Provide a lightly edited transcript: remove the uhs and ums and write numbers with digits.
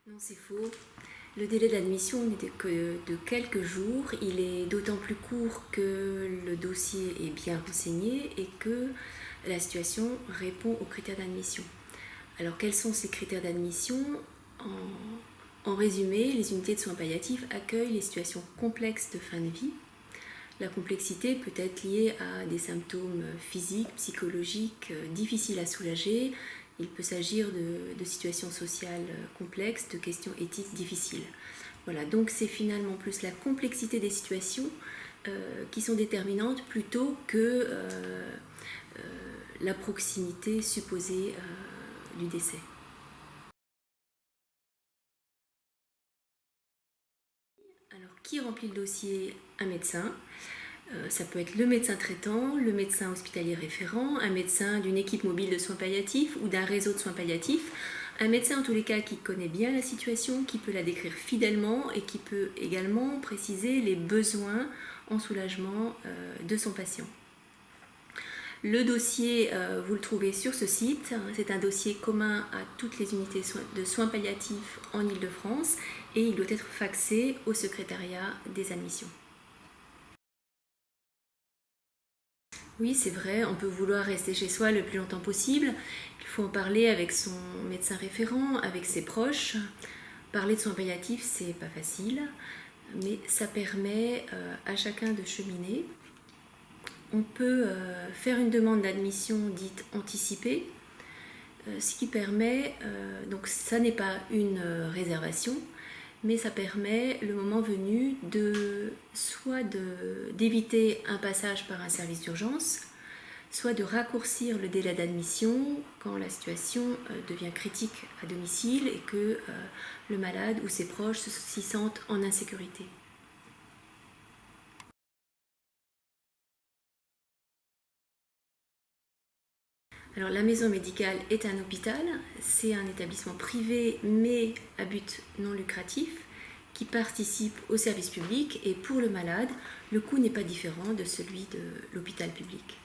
Non, c'est faux. Le délai d'admission n'était que de quelques jours. Il est d'autant plus court que le dossier est bien renseigné et que la situation répond aux critères d'admission. Alors, quels sont ces critères d'admission ? En résumé, les unités de soins palliatifs accueillent les situations complexes de fin de vie. La complexité peut être liée à des symptômes physiques, psychologiques difficiles à soulager. Il peut s'agir de situations sociales complexes, de questions éthiques difficiles. Voilà, donc c'est finalement plus la complexité des situations qui sont déterminantes plutôt que la proximité supposée du décès. Alors, qui remplit le dossier ? Un médecin. Ça peut être le médecin traitant, le médecin hospitalier référent, un médecin d'une équipe mobile de soins palliatifs ou d'un réseau de soins palliatifs. Un médecin en tous les cas qui connaît bien la situation, qui peut la décrire fidèlement et qui peut également préciser les besoins en soulagement de son patient. Le dossier, vous le trouvez sur ce site. C'est un dossier commun à toutes les unités de soins palliatifs en Île-de-France et il doit être faxé au secrétariat des admissions. Oui, c'est vrai, on peut vouloir rester chez soi le plus longtemps possible. Il faut en parler avec son médecin référent, avec ses proches. Parler de soins palliatifs, c'est pas facile, mais ça permet à chacun de cheminer. On peut faire une demande d'admission dite anticipée, ce qui permet, donc ça n'est pas une réservation, mais ça permet, le moment venu, soit d'éviter un passage par un service d'urgence, soit de raccourcir le délai d'admission quand la situation devient critique à domicile et que le malade ou ses proches s'y sentent en insécurité. Alors, la maison médicale est un hôpital, c'est un établissement privé mais à but non lucratif qui participe au service public et pour le malade, le coût n'est pas différent de celui de l'hôpital public.